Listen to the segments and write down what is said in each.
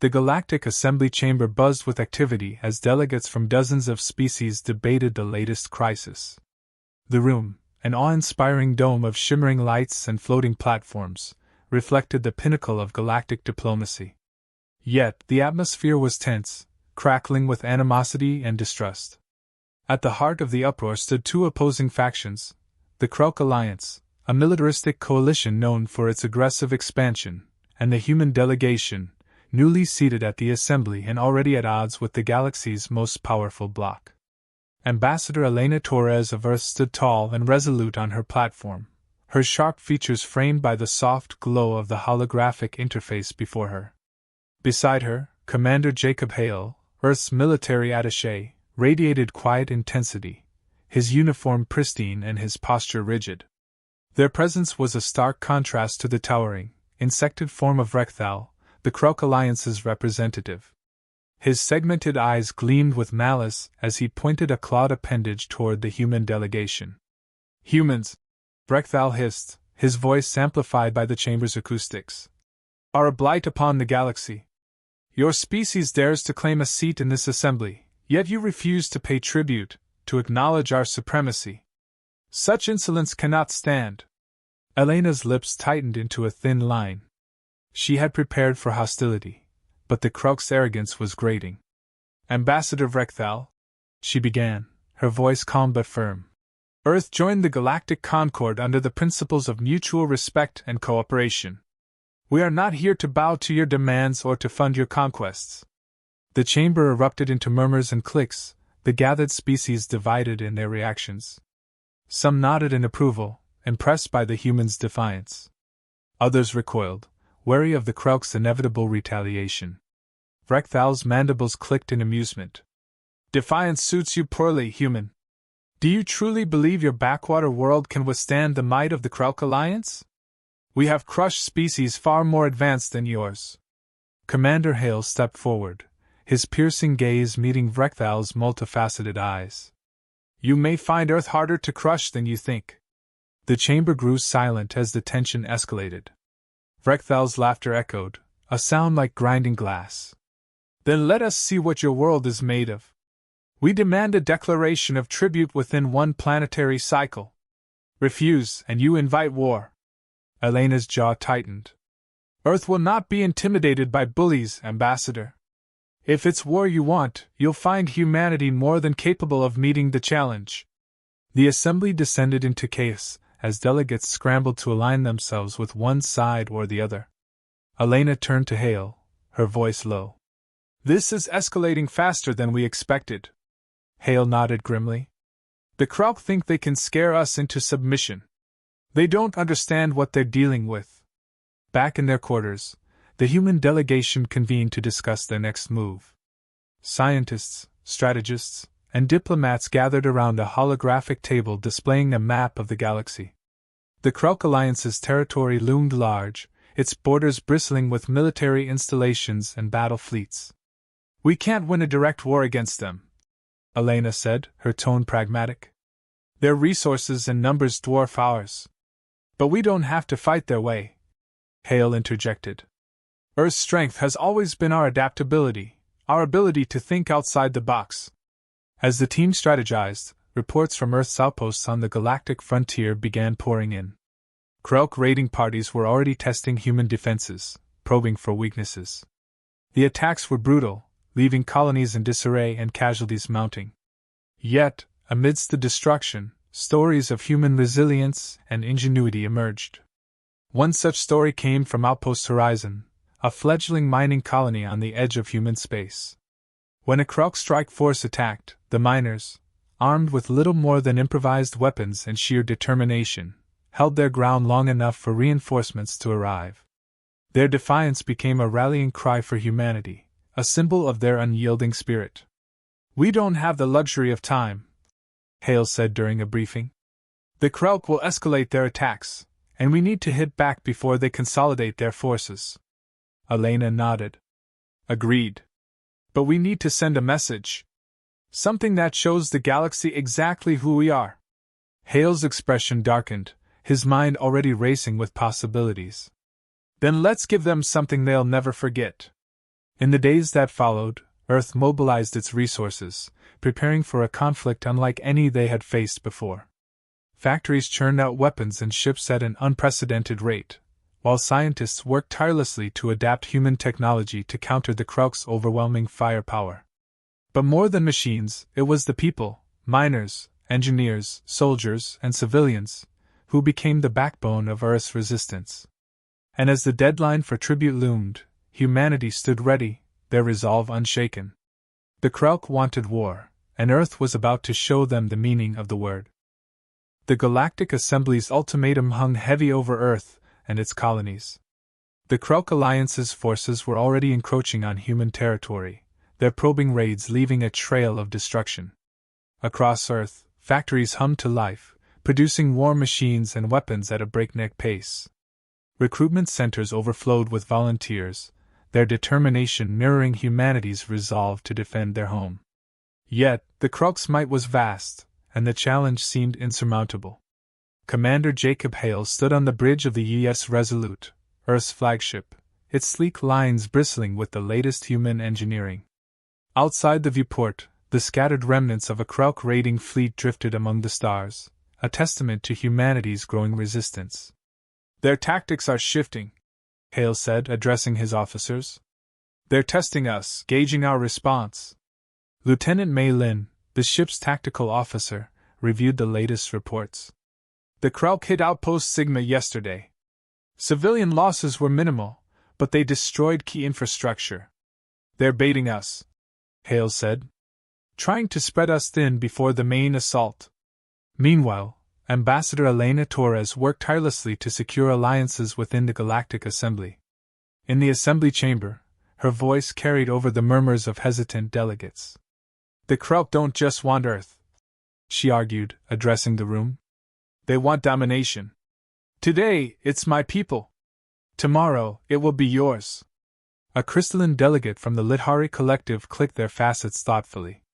The Galactic Assembly Chamber buzzed with activity as delegates from dozens of species debated the latest crisis. The room, an awe-inspiring dome of shimmering lights and floating platforms, reflected the pinnacle of galactic diplomacy. Yet, the atmosphere was tense, crackling with animosity and distrust. At the heart of the uproar stood two opposing factions: the Krelk Alliance, a militaristic coalition known for its aggressive expansion, and the human delegation, newly seated at the Assembly and already at odds with the galaxy's most powerful bloc. Ambassador Elena Torres of Earth stood tall and resolute on her platform, her sharp features framed by the soft glow of the holographic interface before her. Beside her, Commander Jacob Hale, Earth's military attaché, radiated quiet intensity, his uniform pristine and his posture rigid. Their presence was a stark contrast to the towering, insected form of Rekthal, the Krelk Alliance's representative. His segmented eyes gleamed with malice as he pointed a clawed appendage toward the human delegation. "Humans," Rekthal hissed, his voice amplified by the chamber's acoustics, "are a blight upon the galaxy. Your species dares to claim a seat in this assembly, yet you refuse to pay tribute, to acknowledge our supremacy. Such insolence cannot stand." Elena's lips tightened into a thin line. She had prepared for hostility, but the Krelk's arrogance was grating. "Ambassador Rekthal," she began, her voice calm but firm, "Earth joined the Galactic Concord under the principles of mutual respect and cooperation. We are not here to bow to your demands or to fund your conquests." The chamber erupted into murmurs and clicks, the gathered species divided in their reactions. Some nodded in approval, impressed by the humans' defiance. Others recoiled, wary of the Krelk's inevitable retaliation. Rekthal's mandibles clicked in amusement. "Defiance suits you poorly, human. Do you truly believe your backwater world can withstand the might of the Krelk Alliance? We have crushed species far more advanced than yours." Commander Hale stepped forward, his piercing gaze meeting Rekthal's multifaceted eyes. "You may find Earth harder to crush than you think." The chamber grew silent as the tension escalated. Rekthal's laughter echoed, a sound like grinding glass. "Then let us see what your world is made of. We demand a declaration of tribute within one planetary cycle. Refuse, and you invite war." Elena's jaw tightened. "Earth will not be intimidated by bullies, Ambassador. If it's war you want, you'll find humanity more than capable of meeting the challenge." The assembly descended into chaos as delegates scrambled to align themselves with one side or the other. Elena turned to Hale, her voice low. "This is escalating faster than we expected." Hale nodded grimly. "The Krelk think they can scare us into submission. They don't understand what they're dealing with." Back in their quarters, the human delegation convened to discuss their next move. Scientists, strategists, and diplomats gathered around a holographic table displaying a map of the galaxy. The Krelk Alliance's territory loomed large, its borders bristling with military installations and battle fleets. "We can't win a direct war against them," Elena said, her tone pragmatic. "Their resources and numbers dwarf ours. But we don't have to fight their way," Hale interjected. "Earth's strength has always been our adaptability, our ability to think outside the box." As the team strategized, reports from Earth's outposts on the galactic frontier began pouring in. Krelk raiding parties were already testing human defenses, probing for weaknesses. The attacks were brutal, leaving colonies in disarray and casualties mounting. Yet, amidst the destruction, stories of human resilience and ingenuity emerged. One such story came from Outpost Horizon, a fledgling mining colony on the edge of human space. When a Krelk strike force attacked, the miners, armed with little more than improvised weapons and sheer determination, held their ground long enough for reinforcements to arrive. Their defiance became a rallying cry for humanity, a symbol of their unyielding spirit. "We don't have the luxury of time," Hale said during a briefing. "The Krelk will escalate their attacks, and we need to hit back before they consolidate their forces." Elena nodded. "Agreed. But we need to send a message. Something that shows the galaxy exactly who we are." Hale's expression darkened, his mind already racing with possibilities. "Then let's give them something they'll never forget." In the days that followed, Earth mobilized its resources, preparing for a conflict unlike any they had faced before. Factories churned out weapons and ships at an unprecedented rate, while scientists worked tirelessly to adapt human technology to counter the Krauts' overwhelming firepower. But more than machines, it was the people, miners, engineers, soldiers, and civilians, who became the backbone of Earth's resistance. And as the deadline for tribute loomed, humanity stood ready, their resolve unshaken. The Krauk wanted war, and Earth was about to show them the meaning of the word. The Galactic Assembly's ultimatum hung heavy over Earth and its colonies. The Krauk Alliance's forces were already encroaching on human territory, their probing raids leaving a trail of destruction. Across Earth, factories hummed to life, producing war machines and weapons at a breakneck pace. Recruitment centers overflowed with volunteers, their determination mirroring humanity's resolve to defend their home. Yet, the Krauk's might was vast, and the challenge seemed insurmountable. Commander Jacob Hale stood on the bridge of the U.S. Resolute, Earth's flagship, its sleek lines bristling with the latest human engineering. Outside the viewport, the scattered remnants of a Krauk raiding fleet drifted among the stars, a testament to humanity's growing resistance. "Their tactics are shifting," Hale said, addressing his officers. "They're testing us, gauging our response." Lieutenant Mei Lin, the ship's tactical officer, reviewed the latest reports. "The Krauk hit Outpost Sigma yesterday. Civilian losses were minimal, but they destroyed key infrastructure. They're baiting us," Hale said, "trying to spread us thin before the main assault." Meanwhile, Ambassador Elena Torres worked tirelessly to secure alliances within the Galactic Assembly. In the Assembly chamber, her voice carried over the murmurs of hesitant delegates. "The Krauk don't just want Earth," she argued, addressing the room. "They want domination. Today, it's my people. Tomorrow, it will be yours." A crystalline delegate from the Lithari Collective clicked their facets thoughtfully.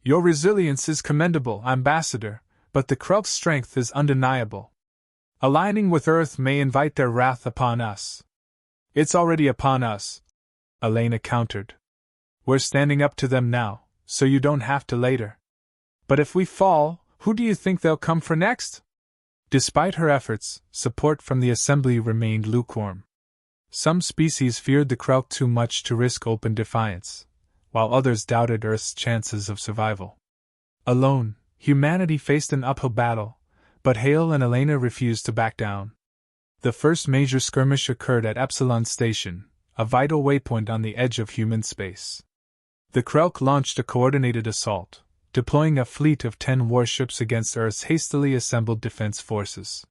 "Your resilience is commendable, Ambassador, but the Krauk's strength is undeniable. Aligning with Earth may invite their wrath upon us." "It's already upon us," Elena countered. "We're standing up to them now, so you don't have to later. But if we fall, who do you think they'll come for next?" Despite her efforts, support from the Assembly remained lukewarm. Some species feared the Krauk too much to risk open defiance, while others doubted Earth's chances of survival. Alone, humanity faced an uphill battle, but Hale and Elena refused to back down. The first major skirmish occurred at Epsilon Station, a vital waypoint on the edge of human space. The Krauk launched a coordinated assault, deploying a fleet of 10 warships against Earth's hastily assembled defense forces.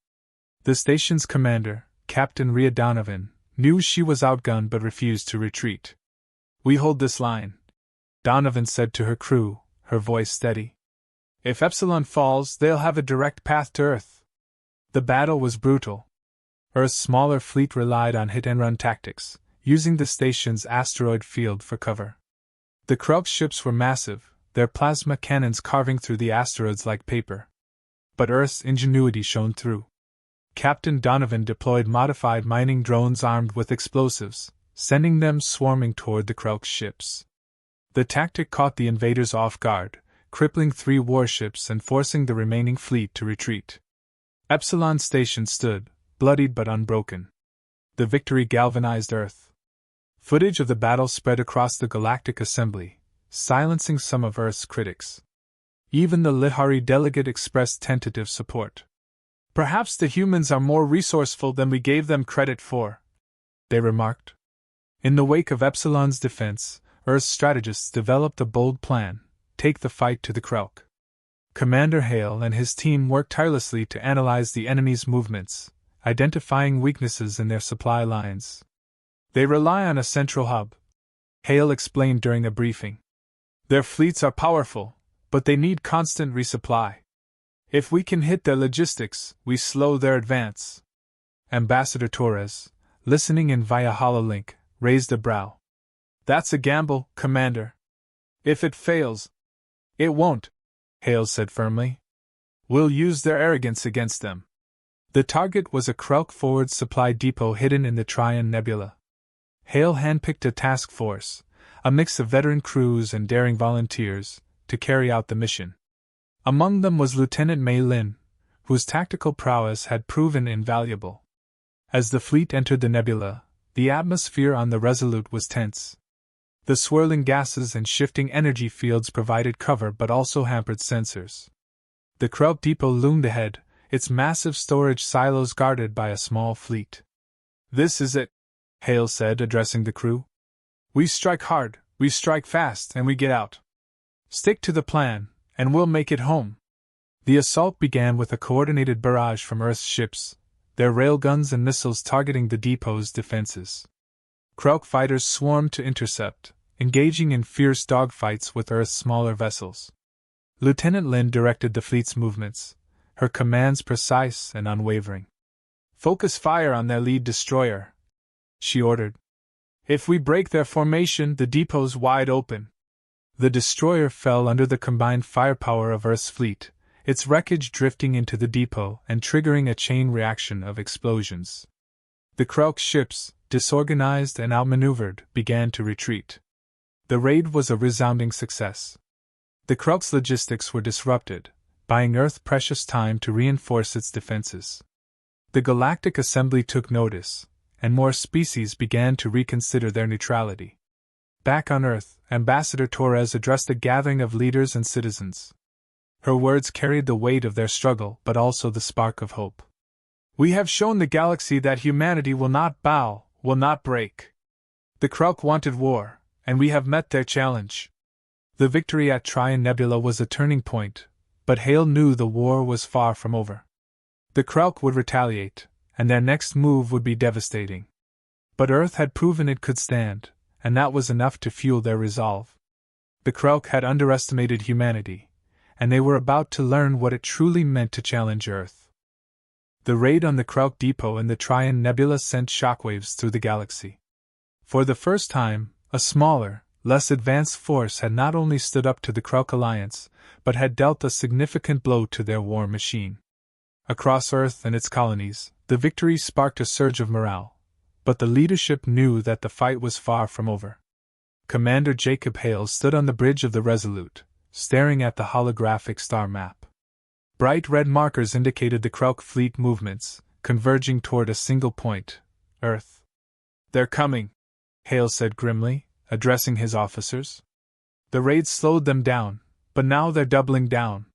The station's commander, Captain Rhea Donovan, knew she was outgunned but refused to retreat. "We hold this line," Donovan said to her crew, her voice steady. "If Epsilon falls, they'll have a direct path to Earth." The battle was brutal. Earth's smaller fleet relied on hit-and-run tactics, using the station's asteroid field for cover. The Krauk ships were massive, their plasma cannons carving through the asteroids like paper. But Earth's ingenuity shone through. Captain Donovan deployed modified mining drones armed with explosives, sending them swarming toward the Krauk ships. The tactic caught the invaders off guard, crippling 3 warships and forcing the remaining fleet to retreat. Epsilon Station stood, bloodied but unbroken. The victory galvanized Earth. Footage of the battle spread across the Galactic Assembly, silencing some of Earth's critics. Even the Lithari delegate expressed tentative support. "Perhaps the humans are more resourceful than we gave them credit for," they remarked. In the wake of Epsilon's defense, Earth's strategists developed a bold plan: take the fight to the Krauk. Commander Hale and his team worked tirelessly to analyze the enemy's movements, identifying weaknesses in their supply lines. "They rely on a central hub," Hale explained during a briefing. "Their fleets are powerful, but they need constant resupply. If we can hit their logistics, we slow their advance." Ambassador Torres, listening in via hololink, raised a brow. "That's a gamble, Commander. If it fails—" "It won't," Hale said firmly. "We'll use their arrogance against them." The target was a Krauk forward supply depot hidden in the Trion Nebula. Hale handpicked a task force, a mix of veteran crews and daring volunteers, to carry out the mission. Among them was Lieutenant Mei Lin, whose tactical prowess had proven invaluable. As the fleet entered the nebula, the atmosphere on the Resolute was tense. The swirling gases and shifting energy fields provided cover but also hampered sensors. The Krelk depot loomed ahead, its massive storage silos guarded by a small fleet. "This is it," Hale said, addressing the crew. "We strike hard, we strike fast, and we get out. Stick to the plan, and we'll make it home." The assault began with a coordinated barrage from Earth's ships, their railguns and missiles targeting the depot's defenses. Krelk fighters swarmed to intercept, engaging in fierce dogfights with Earth's smaller vessels. Lieutenant Lin directed the fleet's movements, her commands precise and unwavering. "Focus fire on their lead destroyer," she ordered. "If we break their formation, the depot's wide open." The destroyer fell under the combined firepower of Earth's fleet, its wreckage drifting into the depot and triggering a chain reaction of explosions. The Krelk ships, disorganized and outmaneuvered, began to retreat. The raid was a resounding success. The Krelk's logistics were disrupted, buying Earth precious time to reinforce its defenses. The Galactic Assembly took notice, and more species began to reconsider their neutrality. Back on Earth, Ambassador Torres addressed a gathering of leaders and citizens. Her words carried the weight of their struggle but also the spark of hope. "We have shown the galaxy that humanity will not bow, will not break. The Krelk wanted war, and we have met their challenge." The victory at Trion Nebula was a turning point, but Hale knew the war was far from over. The Krelk would retaliate, and their next move would be devastating. But Earth had proven it could stand, and that was enough to fuel their resolve. The Krelk had underestimated humanity, and they were about to learn what it truly meant to challenge Earth. The raid on the Krelk depot in the Trion Nebula sent shockwaves through the galaxy. For the first time, a smaller, less advanced force had not only stood up to the Krelk alliance, but had dealt a significant blow to their war machine. Across Earth and its colonies, the victory sparked a surge of morale, but the leadership knew that the fight was far from over. Commander Jacob Hale stood on the bridge of the Resolute, staring at the holographic star map. Bright red markers indicated the Krelk fleet movements, converging toward a single point, Earth. "They're coming," Hale said grimly, addressing his officers. "The raid slowed them down, but now they're doubling down.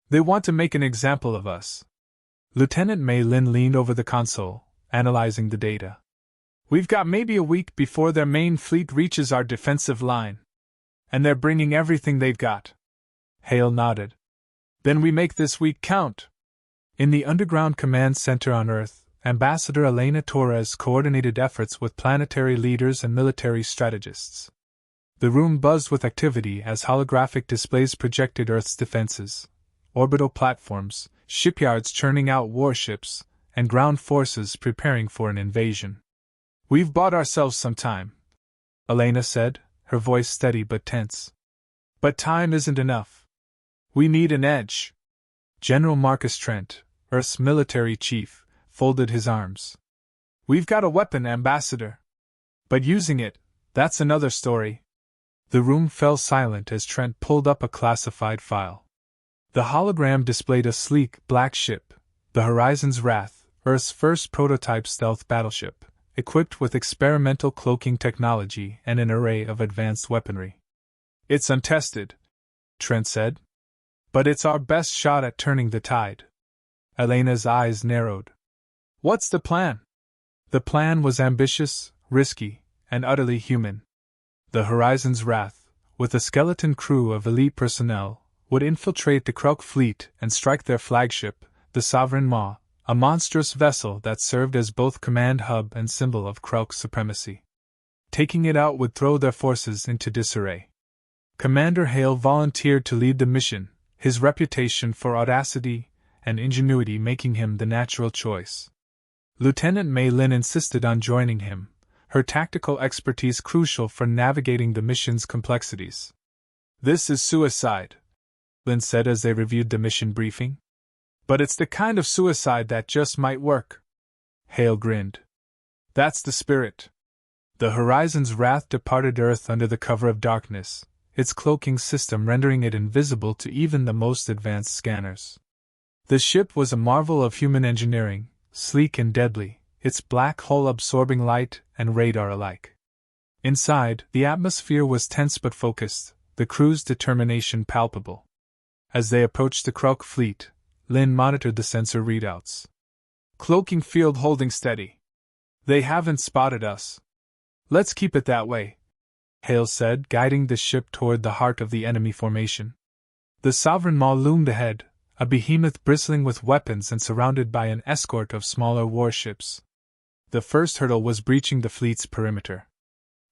They want to make an example of us." Lieutenant Mei Lin leaned over the console, analyzing the data. "We've got maybe a week before their main fleet reaches our defensive line. And they're bringing everything they've got." Hale nodded. "Then we make this week count." In the underground command center on Earth, Ambassador Elena Torres coordinated efforts with planetary leaders and military strategists. The room buzzed with activity as holographic displays projected Earth's defenses, orbital platforms, shipyards churning out warships, and ground forces preparing for an invasion. "We've bought ourselves some time," Elena said, her voice steady but tense. "But time isn't enough. We need an edge." General Marcus Trent, Earth's military chief, folded his arms. "We've got a weapon, Ambassador. But using it, that's another story." The room fell silent as Trent pulled up a classified file. The hologram displayed a sleek, black ship, the Horizon's Wrath, Earth's first prototype stealth battleship, equipped with experimental cloaking technology and an array of advanced weaponry. "It's untested," Trent said. "But it's our best shot at turning the tide." Elena's eyes narrowed. "What's the plan?" The plan was ambitious, risky, and utterly human. The Horizon's Wrath, with a skeleton crew of elite personnel, would infiltrate the Krelk fleet and strike their flagship, the Sovereign Maw, a monstrous vessel that served as both command hub and symbol of Krelk supremacy. Taking it out would throw their forces into disarray. Commander Hale volunteered to lead the mission, his reputation for audacity and ingenuity making him the natural choice. Lieutenant Mei Lin insisted on joining him, her tactical expertise crucial for navigating the mission's complexities. "This is suicide," Lin said as they reviewed the mission briefing. "But it's the kind of suicide that just might work." Hale grinned. "That's the spirit. The Horizon's Wrath departed Earth under the cover of darkness, its cloaking system rendering it invisible to even the most advanced scanners. The ship was a marvel of human engineering, sleek and deadly, its black hull absorbing light and radar alike. Inside, the atmosphere was tense but focused, the crew's determination palpable. As they approached the Kruk fleet, Lin monitored the sensor readouts. Cloaking field holding steady. They haven't spotted us. Let's keep it that way, Hale said, guiding the ship toward the heart of the enemy formation. The Sovereign Maw loomed ahead, a behemoth bristling with weapons and surrounded by an escort of smaller warships. The first hurdle was breaching the fleet's perimeter.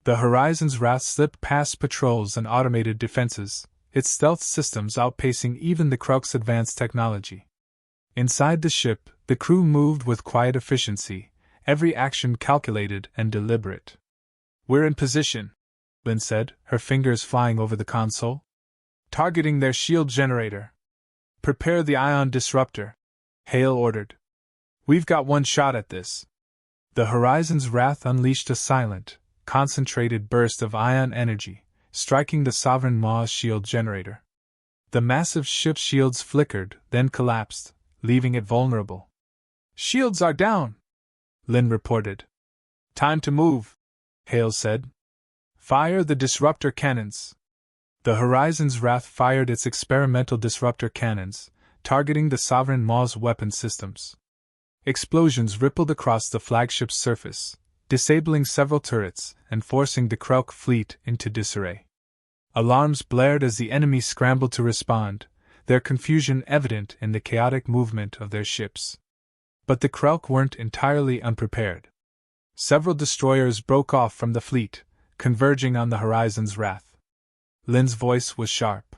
The Horizon's Wrath slipped past patrols and automated defenses, its stealth systems outpacing even the Kruk's advanced technology. Inside the ship, the crew moved with quiet efficiency, every action calculated and deliberate. "We're in position," Lin said, her fingers flying over the console. "Targeting their shield generator. Prepare the ion disruptor," Hale ordered. "We've got one shot at this." The Horizon's Wrath unleashed a silent, concentrated burst of ion energy, striking the Sovereign Maw's shield generator. The massive ship's shields flickered, then collapsed, leaving it vulnerable. "Shields are down," Lin reported. "Time to move," Hale said. "Fire the disruptor cannons." The Horizon's Wrath fired its experimental disruptor cannons, targeting the Sovereign Maw's weapon systems. Explosions rippled across the flagship's surface, disabling several turrets and forcing the Kruk fleet into disarray. Alarms blared as the enemy scrambled to respond, their confusion evident in the chaotic movement of their ships. But the Kruk weren't entirely unprepared. Several destroyers broke off from the fleet, converging on the Horizon's Wrath. Lin's voice was sharp.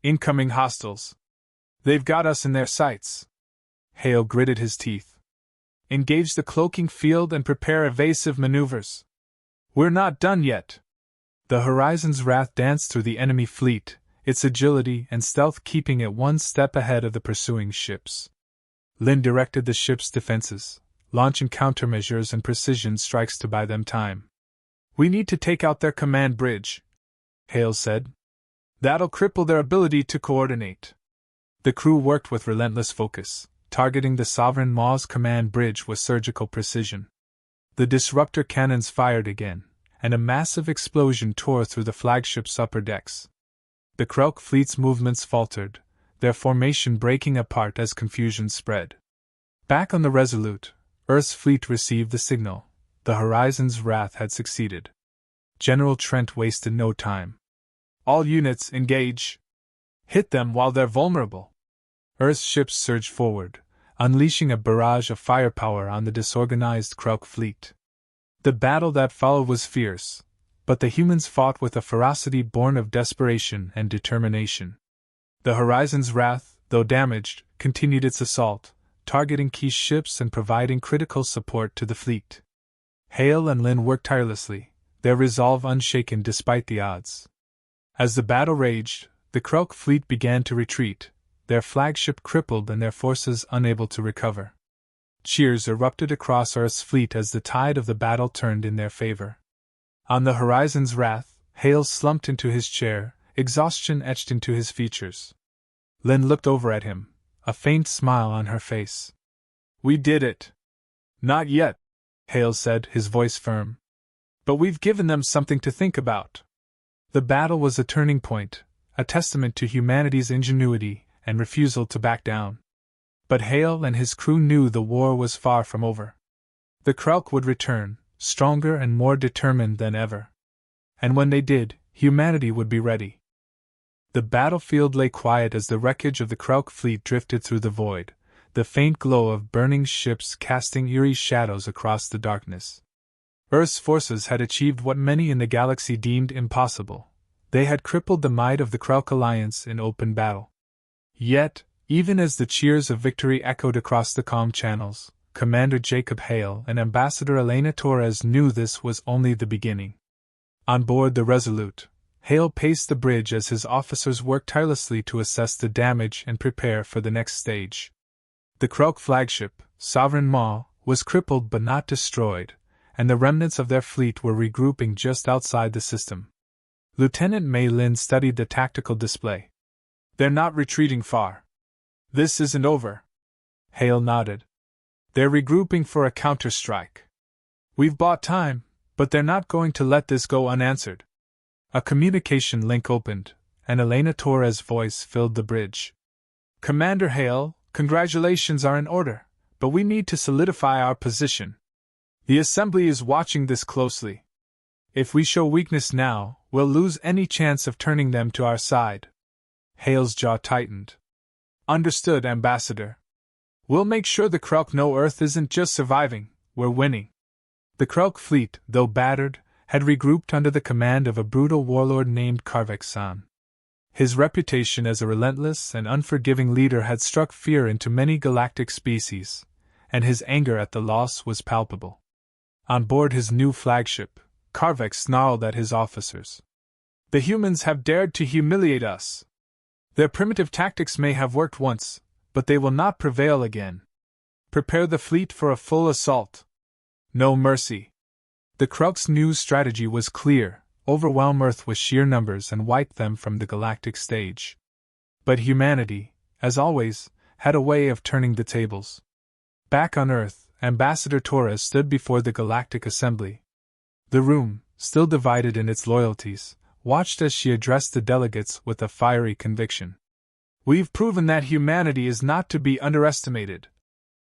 "Incoming hostiles. They've got us in their sights." Hale gritted his teeth. "Engage the cloaking field and prepare evasive maneuvers." "We're not done yet." The Horizon's Wrath danced through the enemy fleet, its agility and stealth keeping it one step ahead of the pursuing ships. Lin directed the ship's defenses, launching countermeasures and precision strikes to buy them time. "We need to take out their command bridge," Hale said. "That'll cripple their ability to coordinate." The crew worked with relentless focus, targeting the Sovereign Maw's command bridge with surgical precision. The disruptor cannons fired again, and a massive explosion tore through the flagship's upper decks. The Kruk fleet's movements faltered, their formation breaking apart as confusion spread. Back on the Resolute, Earth's fleet received the signal. The Horizon's Wrath had succeeded. General Trent wasted no time. "All units, engage! Hit them while they're vulnerable!" Earth's ships surged forward, unleashing a barrage of firepower on the disorganized Kruk fleet. The battle that followed was fierce, but the humans fought with a ferocity born of desperation and determination. The Horizon's Wrath, though damaged, continued its assault, targeting key ships and providing critical support to the fleet. Hale and Lin worked tirelessly, their resolve unshaken despite the odds. As the battle raged, the Kruk fleet began to retreat, their flagship crippled and their forces unable to recover. Cheers erupted across Earth's fleet as the tide of the battle turned in their favor. On the Horizon's Wrath, Hale slumped into his chair, exhaustion etched into his features. Lin looked over at him, a faint smile on her face. "We did it." "Not yet," Hale said, his voice firm. "But we've given them something to think about." The battle was a turning point, a testament to humanity's ingenuity and refusal to back down. But Hale and his crew knew the war was far from over. The Kruk would return, stronger and more determined than ever. And when they did, humanity would be ready. The battlefield lay quiet as the wreckage of the Kruk fleet drifted through the void, the faint glow of burning ships casting eerie shadows across the darkness. Earth's forces had achieved what many in the galaxy deemed impossible. They had crippled the might of the Kruk alliance in open battle. Yet, even as the cheers of victory echoed across the calm channels, Commander Jacob Hale and Ambassador Elena Torres knew this was only the beginning. On board the Resolute, Hale paced the bridge as his officers worked tirelessly to assess the damage and prepare for the next stage. The Kruk flagship, Sovereign Maw, was crippled but not destroyed, and the remnants of their fleet were regrouping just outside the system. Lieutenant Mei Lin studied the tactical display. "They're not retreating far. This isn't over." Hale nodded. "They're regrouping for a counter-strike. We've bought time, but they're not going to let this go unanswered." A communication link opened, and Elena Torres' voice filled the bridge. "Commander Hale, congratulations are in order, but we need to solidify our position. The Assembly is watching this closely. If we show weakness now, we'll lose any chance of turning them to our side." Hale's jaw tightened. "Understood, Ambassador. We'll make sure the Kruk know Earth isn't just surviving, we're winning." The Kruk fleet, though battered, had regrouped under the command of a brutal warlord named Karvek-san. His reputation as a relentless and unforgiving leader had struck fear into many galactic species, and his anger at the loss was palpable. On board his new flagship, Karvek snarled at his officers. "The humans have dared to humiliate us. Their primitive tactics may have worked once, but they will not prevail again. Prepare the fleet for a full assault. No mercy." The Kruk's new strategy was clear: overwhelm Earth with sheer numbers and wipe them from the galactic stage. But humanity, as always, had a way of turning the tables. Back on Earth, Ambassador Torres stood before the Galactic Assembly. The room, still divided in its loyalties, watched as she addressed the delegates with a fiery conviction. "We've proven that humanity is not to be underestimated,"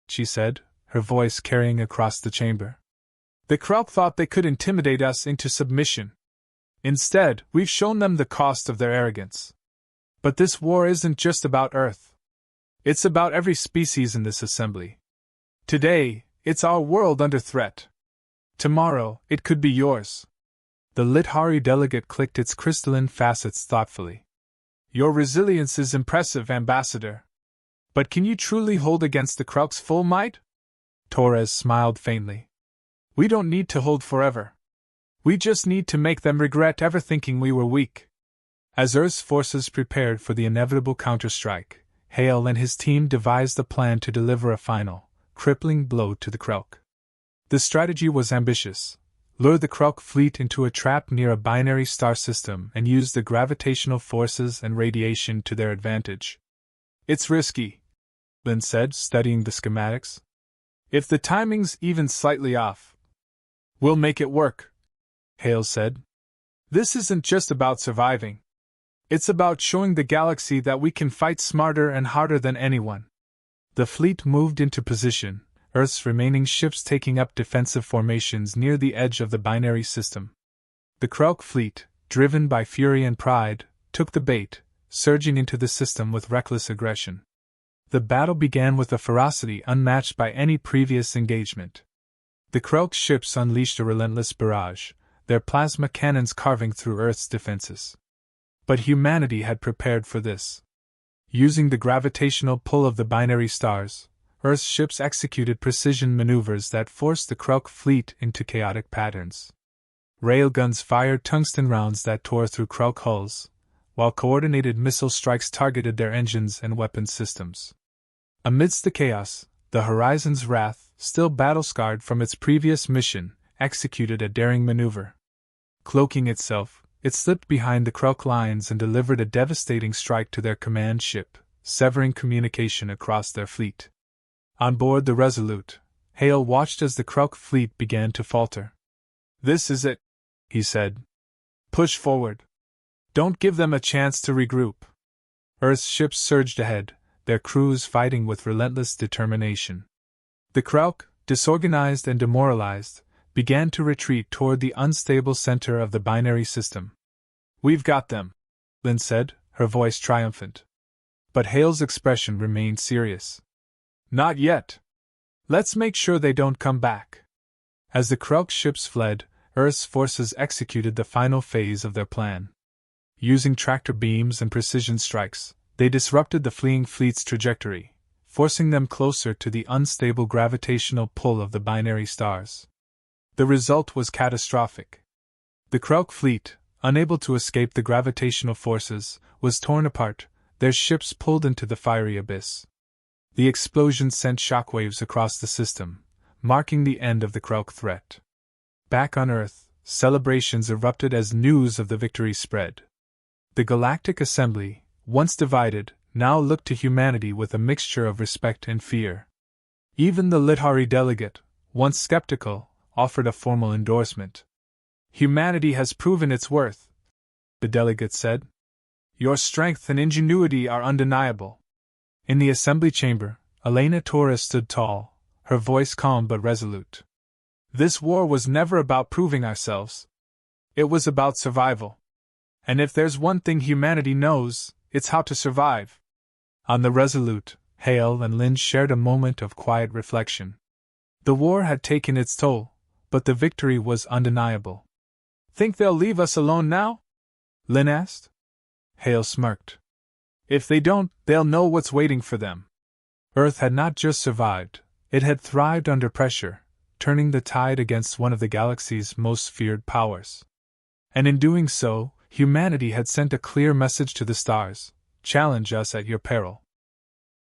she said, her voice carrying across the chamber. "The Kruk thought they could intimidate us into submission. Instead, we've shown them the cost of their arrogance. But this war isn't just about Earth. It's about every species in this assembly. Today, it's our world under threat. Tomorrow, it could be yours." The Lithari delegate clicked its crystalline facets thoughtfully. "Your resilience is impressive, Ambassador. But can you truly hold against the Kruk's full might?" Torres smiled faintly. "We don't need to hold forever. We just need to make them regret ever thinking we were weak." As Earth's forces prepared for the inevitable counterstrike, Hale and his team devised a plan to deliver a final, crippling blow to the Kruk. The strategy was ambitious: lure the Kruk fleet into a trap near a binary star system and use the gravitational forces and radiation to their advantage. "It's risky," Lin said, studying the schematics. "If the timing's even slightly off, we'll make it work," Hale said. "This isn't just about surviving. It's about showing the galaxy that we can fight smarter and harder than anyone." The fleet moved into position, Earth's remaining ships taking up defensive formations near the edge of the binary system. The Kruk fleet, driven by fury and pride, took the bait, surging into the system with reckless aggression. The battle began with a ferocity unmatched by any previous engagement. The Kruk ships unleashed a relentless barrage, their plasma cannons carving through Earth's defenses. But humanity had prepared for this. Using the gravitational pull of the binary stars, Earth's ships executed precision maneuvers that forced the Kruk fleet into chaotic patterns. Railguns fired tungsten rounds that tore through Kruk hulls, while coordinated missile strikes targeted their engines and weapons systems. Amidst the chaos, the Horizon's Wrath, still battle-scarred from its previous mission, executed a daring maneuver. Cloaking itself, it slipped behind the Kruk lines and delivered a devastating strike to their command ship, severing communication across their fleet. On board the Resolute, Hale watched as the Kruk fleet began to falter. "This is it," he said. "Push forward. Don't give them a chance to regroup." Earth's ships surged ahead, their crews fighting with relentless determination. The Kruk, disorganized and demoralized, began to retreat toward the unstable center of the binary system. "We've got them," Lin said, her voice triumphant. But Hale's expression remained serious. "Not yet. Let's make sure they don't come back." As the Kruk ships fled, Earth's forces executed the final phase of their plan. Using tractor beams and precision strikes, they disrupted the fleeing fleet's trajectory, forcing them closer to the unstable gravitational pull of the binary stars. The result was catastrophic. The Kruk fleet, unable to escape the gravitational forces, was torn apart, their ships pulled into the fiery abyss. The explosion sent shockwaves across the system, marking the end of the Kruk threat. Back on Earth, celebrations erupted as news of the victory spread. The Galactic Assembly, once divided, now looked to humanity with a mixture of respect and fear. Even the Litari delegate, once skeptical, offered a formal endorsement. "Humanity has proven its worth," the delegate said. "Your strength and ingenuity are undeniable." In the assembly chamber, Elena Torres stood tall, her voice calm but resolute. "This war was never about proving ourselves. It was about survival. And if there's one thing humanity knows, it's how to survive." On the Resolute, Hale and Lynn shared a moment of quiet reflection. The war had taken its toll, but the victory was undeniable. "Think they'll leave us alone now?" Lynn asked. Hale smirked. "If they don't, they'll know what's waiting for them." Earth had not just survived, it had thrived under pressure, turning the tide against one of the galaxy's most feared powers. And in doing so, humanity had sent a clear message to the stars: challenge us at your peril.